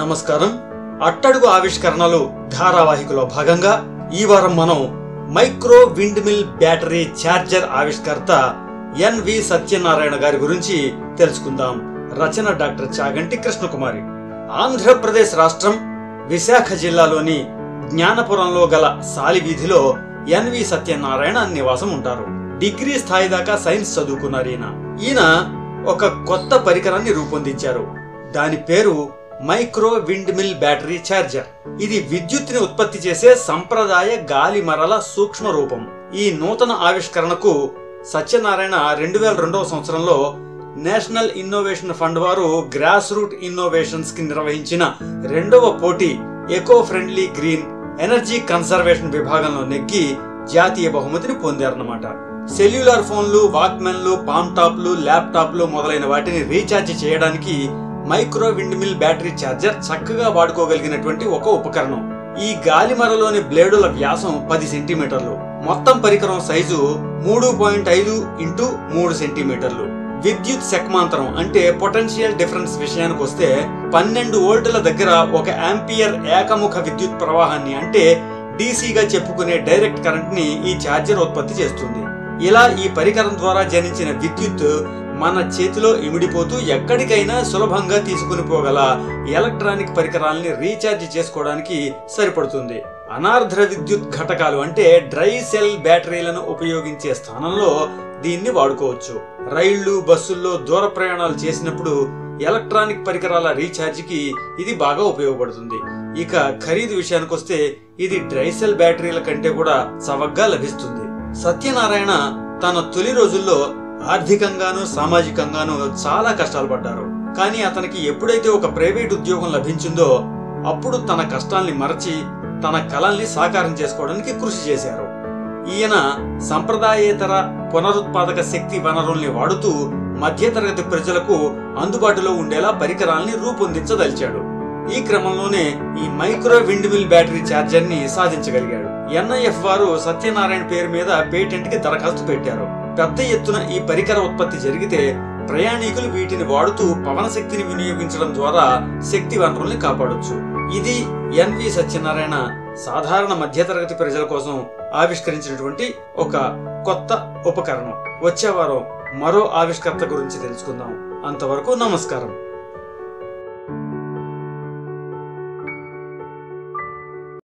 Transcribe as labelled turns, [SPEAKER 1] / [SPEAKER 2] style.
[SPEAKER 1] నమస్కారం. అట్టడుగు ఆవిష్కరణలు ధారావాహికలో భాగంగా ఈ వారం మనం micro windmill battery charger ఆవిష్కర్త ఎన్వి సత్యనారాయణ గారి గురించి తెలుసుకుందాం. రచన డాక్టర్ చాగంటి కృష్ణకుమారి. ఆంధ్రప్రదేశ్ రాష్ట్రం విశాఖ జిల్లాలోని జ్ఞానపురంలో గల సాలి వీధిలో ఎన్వి సత్యనారాయణ నివాసం ఉంటారు. డిగ్రీ స్థాయి దాకా సైన్స్ చదువుకున్నారు. ఈయన ఒక కొత్త పరికరాన్ని రూపొందించారు. దాని పేరు micro windmill battery charger. ఇది విద్యుత్తుని ఉత్పత్తి చేసే సంప్రదాయ గాలి మరల సూక్ష్మ రూపం. ఈ నూతన ఆవిష్కరణకు సత్యనారాయణ 2002వ సంవత్సరంలో నేషనల్ ఇన్నోవేషన్ ఫండ్ వారు గ్రాస్ రూట్ ఇన్నోవేషన్స్ కి నిర్వహించిన 2వ పోటీ eco friendly green energy conservation విభాగంలో నెగ్గి జాతీయ బహుమతిని పొందారన్నమాట. సెల్యులార్ ఫోన్లు, వాక్మెన్లు, పామ్ టాప్లు, ల్యాప్టాప్లు మొదలైన వాటిని రీఛార్జ్ చేయడానికి micro windmill battery charger చక్కగా వాడుకోగలిగినటువంటి ఒక ఉపకరణం. ఈ గాలిమరలోని బ్లేడుల వ్యాసం 10 సెంటీమీటర్లు. మొత్తం పరికరం సైజు 3.5 x 3 సెంటీమీటర్లు. విద్యుత్ శక్మాంతరం అంటే పొటెన్షియల్ డిఫరెన్స్ విషయానికి వస్తే 12 వోల్టుల దగ్గర 1 యాంపియర్ ఏకముఖ విద్యుత్ ప్రవాహాన్ని అంటే డీసీగా చెప్పుకునే డైరెక్ట్ కరెంట్ ని ఈ ఛార్జర్ ఉత్పత్తి చేస్తుంది. ఇలా ఈ పరికరం ద్వారా జనించిన విద్యుత్ మన చేతిలో ఇమిడిపోతూ ఎక్కడికైనా సులభంగా తీసుకుని పోగల ఎలక్ట్రానిక్ పరికరాలని రీఛార్జ్ చేసుకోవడానికి సరిపడుతుంది. అనార్ద్ర విద్యుత్ ఘటకాలు అంటే డ్రై సెల్ బ్యాటరీలను ఉపయోగించే స్థానంలో దీన్ని వాడుకోవచ్చు. రైళ్లు, బస్సుల్లో దూర ప్రయాణాలు చేసినప్పుడు ఎలక్ట్రానిక్ పరికరాల రీఛార్జ్ కి ఇది బాగా ఉపయోగపడుతుంది. ఇక ఖరీదు విషయానికి వస్తే ఇది డ్రై సెల్ బ్యాటరీల కంటే కూడా చవకగా లభిస్తుంది. సత్యనారాయణ తన తొలి రోజుల్లో ఆర్థికంగాను సామాజికంగాను చాలా కష్టాలు పడ్డారు. కానీ అతనికి ఎప్పుడైతే ఒక ప్రైవేట్ ఉద్యోగం లభించిందో అప్పుడు తన కష్టాల్ని మరచి తన కలల్ని సాకారం చేసుకోవడానికి కృషి చేశారు. ఈయన సంప్రదాయేతర పునరుత్పాదక శక్తి వనరుల్ని వాడుతూ మధ్యతరగతి ప్రజలకు అందుబాటులో ఉండేలా పరికరాల్ని రూపొందించదలిచాడు. ఈ క్రమంలోనే ఈ micro windmill battery charger ని సాధించగలిగాడు. ఎన్ఐఎఫ్ వారు సత్యనారాయణ పేరు మీద పేటెంట్ కి దరఖాస్తు పెట్టారు. పెద్ద ఎత్తున ఈ పరికర ఉత్పత్తి జరిగితే ప్రయాణికులు వీటిని వాడుతూ పవన శక్తిని వినియోగించడం ద్వారా శక్తి వనరుల్ని కాపాడొచ్చు. ఇది ఎన్వి సత్యనారాయణ సాధారణ మధ్యతరగతి ప్రజల కోసం ఆవిష్కరించినటువంటి ఒక కొత్త ఉపకరణం. వచ్చే వారం మరో ఆవిష్కర్త గురించి తెలుసుకుందాం. అంతవరకు నమస్కారం.